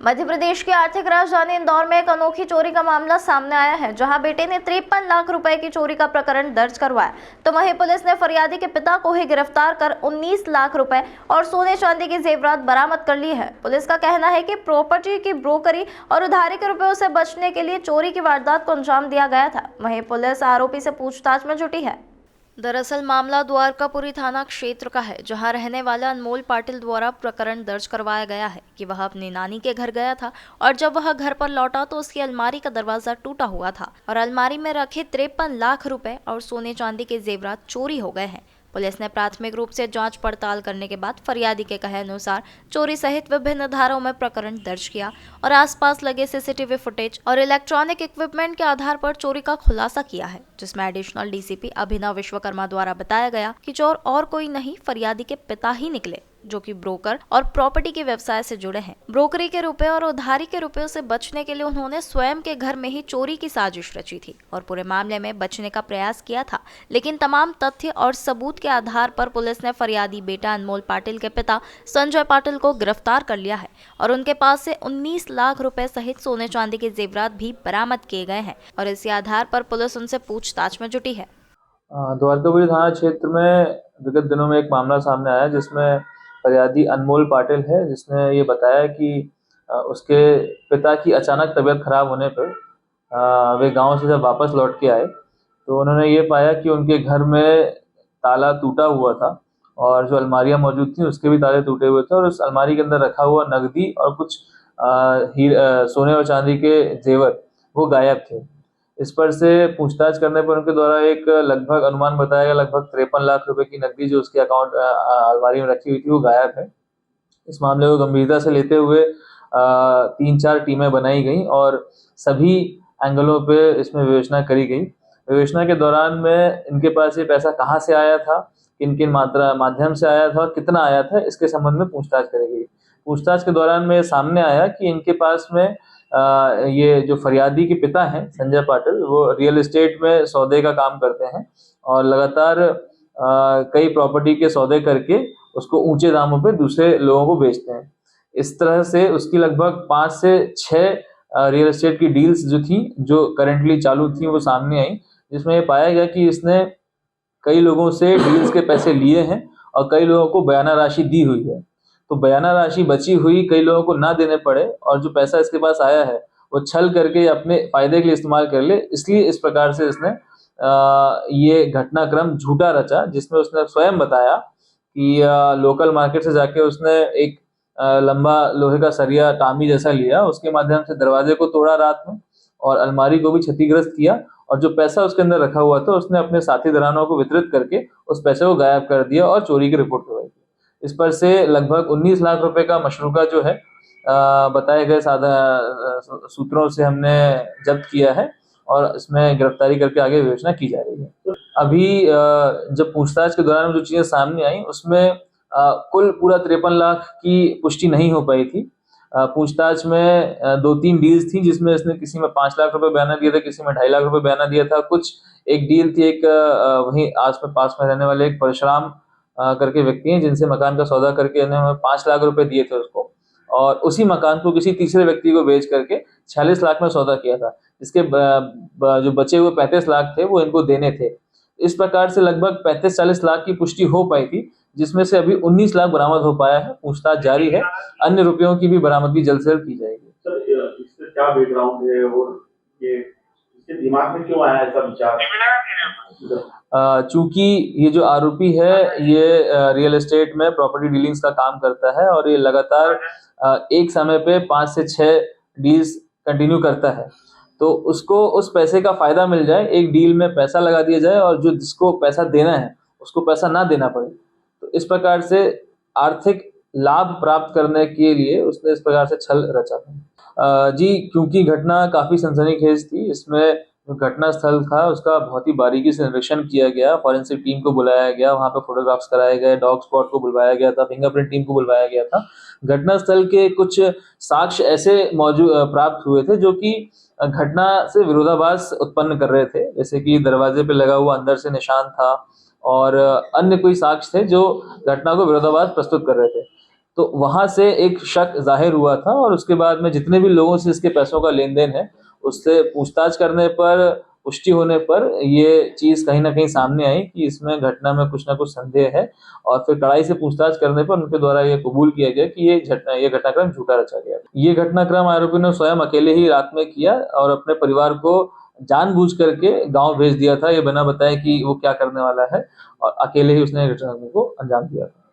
मध्य प्रदेश की आर्थिक राजधानी इंदौर में एक अनोखी चोरी का मामला सामने आया है, जहां बेटे ने 53 लाख रुपए की चोरी का प्रकरण दर्ज करवाया। तो वहीं पुलिस ने फरियादी के पिता को ही गिरफ्तार कर 19 लाख रुपए और सोने चांदी की जेवरात बरामद कर ली है। पुलिस का कहना है कि प्रॉपर्टी की ब्रोकरी और उधारी के रुपयों से बचने के लिए चोरी की वारदात को अंजाम दिया गया था। वहीं पुलिस आरोपी से पूछताछ में जुटी है। दरअसल मामला द्वारकापुरी थाना क्षेत्र का है, जहां रहने वाला अनमोल पाटिल द्वारा प्रकरण दर्ज करवाया गया है कि वह अपनी नानी के घर गया था और जब वह घर पर लौटा तो उसकी अलमारी का दरवाजा टूटा हुआ था और अलमारी में रखे 53 लाख रुपए और सोने चांदी के जेवरात चोरी हो गए हैं। पुलिस ने प्राथमिक रूप से जांच पड़ताल करने के बाद फरियादी के कहे अनुसार चोरी सहित विभिन्न धाराओं में प्रकरण दर्ज किया और आसपास लगे सीसीटीवी फुटेज और इलेक्ट्रॉनिक इक्विपमेंट के आधार पर चोरी का खुलासा किया है, जिसमें एडिशनल डीसीपी अभिनव विश्वकर्मा द्वारा बताया गया कि चोर और कोई नहीं, फरियादी के पिता ही निकले, जो कि ब्रोकर और प्रॉपर्टी के व्यवसाय से जुड़े हैं। ब्रोकरी के रुपए और उधारी के रुपयों से बचने के लिए उन्होंने स्वयं के घर में ही चोरी की साजिश रची थी और पूरे मामले में बचने का प्रयास किया था। लेकिन तमाम तथ्य और सबूत के आधार पर पुलिस ने फरियादी बेटा अनमोल पाटिल के पिता संजय पाटिल को गिरफ्तार कर लिया है और उनके पास से 19 लाख रुपए सहित सोने चांदी के जेवरात भी बरामद किए गए हैं और इसी आधार पर पुलिस उनसे पूछताछ में जुटी है। द्वारकापुरी थाना क्षेत्र में विगत दिनों में एक मामला सामने आया, जिसमें फरियादी अनमोल पाटिल है, जिसने ये बताया कि उसके पिता की अचानक तबीयत खराब होने पर वे गांव से जब वापस लौट के आए तो उन्होंने ये पाया कि उनके घर में ताला टूटा हुआ था और जो अलमारियां मौजूद थी उसके भी ताले टूटे हुए थे और उस अलमारी के अंदर रखा हुआ नकदी और कुछ सोने और चांदी के जेवर वो गायब थे। इस पर से पूछताछ करने पर उनके द्वारा एक लगभग अनुमान बताया गया, लगभग 53 लाख रुपए की नकदी जो उसके अकाउंट अलमारी में रखी हुई थी वो गायब है। इस मामले को गंभीरता से लेते हुए 3-4 टीमें बनाई गई और सभी एंगलों पे इसमें विवेचना करी गई। विवेचना के दौरान में इनके पास ये पैसा कहाँ से आया था, किन किन माध्यम से आया था और कितना आया था, इसके संबंध में पूछताछ करी गई। पूछताछ के दौरान में सामने आया कि इनके पास में ये जो फरियादी के पिता हैं संजय पाटिल, वो रियल एस्टेट में सौदे का काम करते हैं और लगातार कई प्रॉपर्टी के सौदे करके उसको ऊंचे दामों पे दूसरे लोगों को बेचते हैं। इस तरह से उसकी लगभग 5 से 6 रियल एस्टेट की डील्स जो थी, जो करंटली चालू थी, वो सामने आई, जिसमें ये पाया गया कि इसने कई लोगों से डील्स के पैसे लिए हैं और कई लोगों को बयाना राशि दी हुई है। तो बयाना राशि बची हुई कई लोगों को ना देने पड़े और जो पैसा इसके पास आया है वो छल करके अपने फायदे के लिए इस्तेमाल कर ले, इसलिए इस प्रकार से इसने ये घटनाक्रम झूठा रचा, जिसमें उसने स्वयं बताया कि लोकल मार्केट से जाके उसने एक लंबा लोहे का सरिया टामी जैसा लिया, उसके माध्यम से दरवाजे को तोड़ा रात में और अलमारी को भी क्षतिग्रस्त किया और जो पैसा उसके अंदर रखा हुआ था उसने अपने साथी दरानों को वितरित करके उस पैसे को गायब कर दिया और चोरी की रिपोर्ट करवाई। इस पर से लगभग 19 लाख रुपए का मशरूका जो है बताए गए सूत्रों से हमने जब्त किया है और इसमें गिरफ्तारी करके आगे विवेचना की जा रही है। अभी जब पूछताछ के दौरान जो चीजें सामने आई उसमें कुल पूरा 53 लाख की पुष्टि नहीं हो पाई थी। पूछताछ में 2-3 डील्स थी, जिसमें इसने किसी में 5 लाख रुपए बयाना दिया था, किसी में 2.5 लाख रुपए बयाना दिया था। कुछ एक डील थी, एक वहीं आस पास में रहने वाले एक परशुराम करके व्यक्ति हैं, जिनसे मकान का सौदा करके इन्होंने 5 लाख रुपए दिए थे उसको और उसी मकान को किसी तीसरे व्यक्ति को बेच करके 46 लाख में सौदा किया था। इसके जो बचे हुए 35 लाख थे वो इनको देने थे। इस प्रकार से लगभग 35-40 लाख की पुष्टि हो पाई थी, जिसमें से अभी 19 लाख बरामद हो पाया है। पूछताछ जारी है, अन्य रुपयों की भी बरामदगी जल्द से जल्द की जाएगी। सर, इसका क्या बैकग्राउंड है और ये इसके दिमाग में क्यों आया ऐसा विचार? चूंकि ये जो आरोपी है ये रियल एस्टेट में प्रॉपर्टी डीलिंग्स का काम करता है और ये लगातार एक समय पे 5 से 6 डील्स कंटिन्यू करता है, तो उसको उस पैसे का फायदा मिल जाए, एक डील में पैसा लगा दिया जाए और जो जिसको पैसा देना है उसको पैसा ना देना पड़े। तो इस प्रकार से आर्थिक लाभ प्राप्त करने के लिए उसने इस प्रकार से छल रचा था। जी, क्योंकि घटना काफी सनसनीखेज थी, इसमें जो घटना स्थल था उसका बहुत ही बारीकी से निरीक्षण किया गया, फॉरेंसिक टीम को बुलाया गया, वहां पे फोटोग्राफ्स कराए गए, डॉग स्पॉट को बुलवाया गया था, फिंगरप्रिंट टीम को बुलवाया गया था। घटना स्थल के कुछ साक्ष्य ऐसे मौजूद प्राप्त हुए थे जो कि घटना से विरोधाभास उत्पन्न कर रहे थे, जैसे कि दरवाजे पे लगा हुआ अंदर से निशान था और अन्य कोई साक्ष्य थे जो घटना को विरोधाभास प्रस्तुत कर रहे थे। तो वहां से एक शक जाहिर हुआ था और उसके बाद में जितने भी लोगों से इसके पैसों का लेन देन है उससे पूछताछ करने पर, पुष्टि होने पर ये चीज कहीं ना कहीं सामने आई कि इसमें घटना में कुछ ना कुछ संदेह है और फिर कड़ाई से पूछताछ करने पर उनके द्वारा ये कबूल किया गया कि ये घटनाक्रम झूठा रचा गया। ये घटनाक्रम आरोपी ने स्वयं अकेले ही रात में किया और अपने परिवार को जानबूझ करके गांव भेज दिया था, ये बिना बताए कि वो क्या करने वाला है, और अकेले ही उसने घटनाक्रम को अंजाम दिया था।